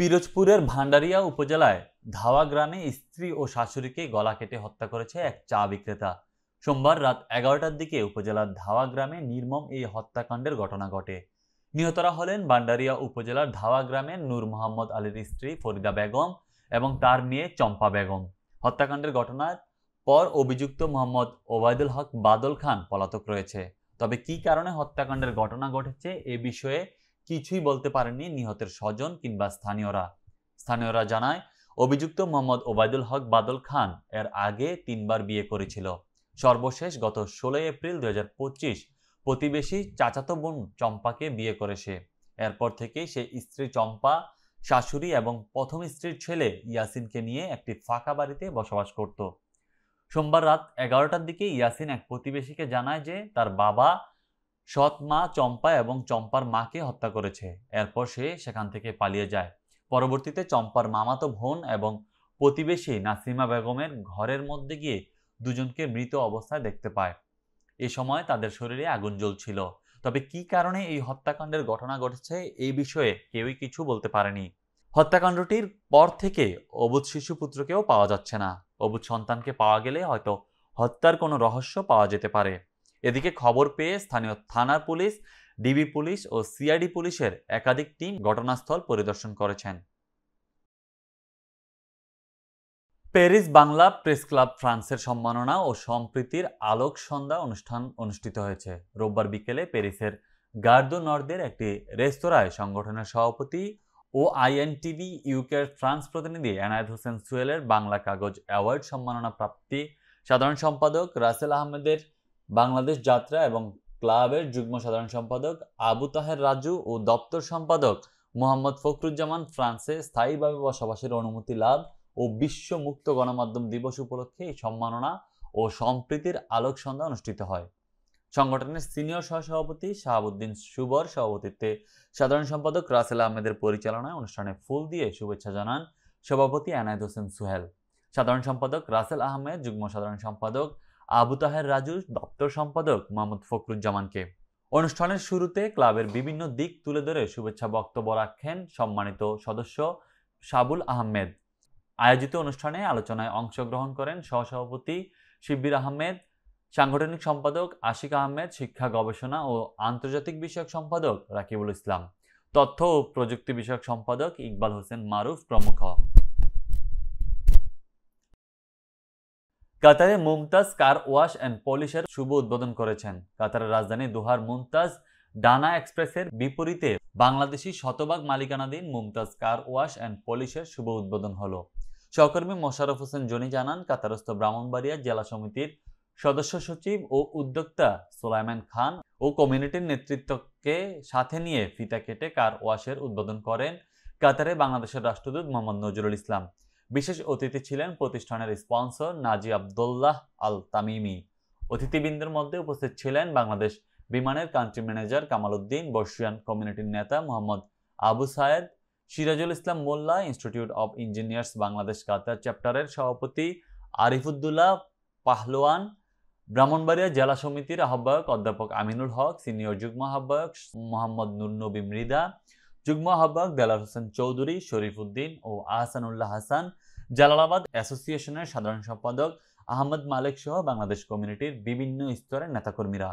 পিরোজপুরের ভান্ডারিয়া উপজেলায় ধাওয়া গ্রামে স্ত্রী ও শাশুড়িকে গলা কেটে হত্যা করেছে এক চা বিক্রেতা। সোমবার রাত 11টার দিকে উপজেলার ধাওয়া গ্রামে নির্মম এই হত্যাকাণ্ডের ঘটনা ঘটে। নিহতরা হলেন ভান্ডারিয়া উপজেলার ধাওয়া গ্রামের নূর মোহাম্মদ আলীর স্ত্রী ফরিদা বেগম এবং তার মেয়ে চম্পা বেগম। হত্যাকাণ্ডের ঘটনার পর অভিযুক্ত মোহাম্মদ ওবায়দুল হক বাদল খান পলাতক রয়েছে। তবে কী কারণে হত্যাকাণ্ডের ঘটনা ঘটেছে এ বিষয়ে কিছুই বলতে পারেননি নিহতের স্বজন কিংবা স্থানীয়রা জানায়, অভিযুক্ত মোহাম্মদ ওবায়দুল হক বাদল খান এর আগে 3বার বিয়ে করেছিল। সর্বশেষ গত 16 এপ্রিল 2025 প্রতিবেশী চাচাতো বোন চম্পাকে বিয়ে করে সে। এরপর থেকেই সে স্ত্রী চম্পা, শাশুড়ি এবং প্রথম স্ত্রীর ছেলে ইয়াসিনকে নিয়ে একটি ফাঁকা বাড়িতে বসবাস করত। সোমবার রাত 11টার দিকে ইয়াসিন এক প্রতিবেশীকে জানায় যে তার বাবা সৎ মা চম্পা এবং চম্পার মাকে হত্যা করেছে। এরপর সে সেখান থেকে পালিয়ে যায়। পরবর্তীতে চম্পার মামাতো বোন এবং প্রতিবেশী নাসিমা বেগমের ঘরের মধ্যে গিয়ে দুজনকে মৃত অবস্থায় দেখতে পায়। এ সময় তাদের শরীরে আগুন জ্বলছিল। তবে কী কারণে এই হত্যাকাণ্ডের ঘটনা ঘটেছে এই বিষয়ে কেউই কিছু বলতে পারেনি। হত্যাকাণ্ডটির পর থেকে অবুঝ শিশু পুত্রকেও পাওয়া যাচ্ছে না। অবুঝ সন্তানকে পাওয়া গেলে হয়তো হত্যার কোনো রহস্য পাওয়া যেতে পারে। এদিকে খবর পেয়ে স্থানীয় থানার পুলিশ, ডিবি পুলিশ ও সিআইডি পুলিশের একাধিক টিম ঘটনাস্থল পরিদর্শন করেছেন। প্যারিস বাংলা প্রেস ক্লাব ফ্রান্সের সম্মাননা ও সম্প্রীতির আলোক সন্ধ্যা অনুষ্ঠান অনুষ্ঠিত হয়েছে। রোববার বিকেলে প্যারিসের গার দু নর্দের একটি রেস্তোরাঁয় সংগঠনের সভাপতি ও আইএনটিভি ইউকের ফ্রান্স প্রতিনিধি এনায়েত হোসেন সোহেলের বাংলা কাগজ অ্যাওয়ার্ড সম্মাননা প্রাপ্তি সাধারণ সম্পাদক রাসেল আহমেদের বাংলাদেশ যাত্রা এবং ক্লাবের যুগ্ম সাধারণ সম্পাদক আবু তাহের রাজু ও দপ্তর সম্পাদক মোহাম্মদ ফখরুজ্জামান ফ্রান্সে স্থায়ীভাবে বসবাসের অনুমতি লাভ ও বিশ্ব মুক্ত গণমাধ্যম দিবস উপলক্ষে এই সম্মাননা ও সম্প্রীতির আলোক সন্ধ্যা অনুষ্ঠিত হয়। সংগঠনের সিনিয়র সহসভাপতি শাহাবুদ্দিন শুভর সভাপতিত্বে সাধারণ সম্পাদক রাসেল আহমেদের পরিচালনায় অনুষ্ঠানে ফুল দিয়ে শুভেচ্ছা জানান সভাপতি এনায়েত হোসেন সোহেল, সাধারণ সম্পাদক রাসেল আহমেদ, যুগ্ম সাধারণ সম্পাদক আবু তাহের রাজু, দপ্তর সম্পাদক মোহাম্মদ ফখরুজ্জামানকে। অনুষ্ঠানের শুরুতে ক্লাবের বিভিন্ন দিক তুলে ধরে শুভেচ্ছা বক্তব্য রাখেন সম্মানিত সদস্য সাবুল আহমেদ। আয়োজিত অনুষ্ঠানে আলোচনায় অংশগ্রহণ করেন সহসভাপতি শিব্বির আহমেদ, সাংগঠনিক সম্পাদক আশিক আহমেদ, শিক্ষা গবেষণা ও আন্তর্জাতিক বিষয়ক সম্পাদক রাকিবুল ইসলাম, তথ্য ও প্রযুক্তি বিষয়ক সম্পাদক ইকবাল হোসেন মারুফ প্রমুখ। কাতারে মুমতাজ কার ওয়াশ অ্যান্ড পলিশের শুভ উদ্বোধন করেছেন। কাতারের রাজধানী দোহার মুমতাজ ডানা এক্সপ্রেসের বিপরীতে বাংলাদেশি শতভাগ মালিকানাধীন মুমতাজ কার ওয়াশ অ্যান্ড পলিশের শুভ উদ্বোধন হলো। সহকর্মী মোশাররফ হোসেন জনি জানান, কাতারস্থ ব্রাহ্মণবাড়িয়া জেলা সমিতির সদস্য সচিব ও উদ্যোক্তা সোলাইমান খান ও কমিউনিটির নেতৃত্বকে সাথে নিয়ে ফিতা কেটে কার ওয়াশের উদ্বোধন করেন কাতারে বাংলাদেশের রাষ্ট্রদূত মোহাম্মদ নজরুল ইসলাম। বিশেষ অতিথি ছিলেন প্রতিষ্ঠানের স্পন্সর নাজি আবদুল্লাহ আল তামিমি। অতিথিবৃন্দের মধ্যে উপস্থিত ছিলেন বাংলাদেশ বিমানের কান্ট্রি ম্যানেজার কামাল উদ্দিন, বর্ষিয়ান কমিউনিটির নেতা মোহাম্মদ আবু সায়েদ, Sirajul Islam Molla, institute of engineers Bangladesh কাতার চ্যাপ্টারের সভাপতি আরিফুদ্দুল্লাহ পাহলোয়ান, ব্রাহ্মণবাড়িয়া জেলা সমিতির আহ্বায়ক অধ্যাপক আমিনুল হক, সিনিয়র যুগ্ম আহ্বায়ক মোহাম্মদ নুরনবী মৃদা, যুগ্ম আহ্বায়ক দেলার হোসেন চৌধুরী, শরীফ উদ্দিন ও আহসানুল্লাহ হাসান, জালালাবাদ অ্যাসোসিয়েশনের সাধারণ সম্পাদক আহমদ মালিক সহ বাংলাদেশ কমিউনিটির বিভিন্ন স্তরের নেতাকর্মীরা।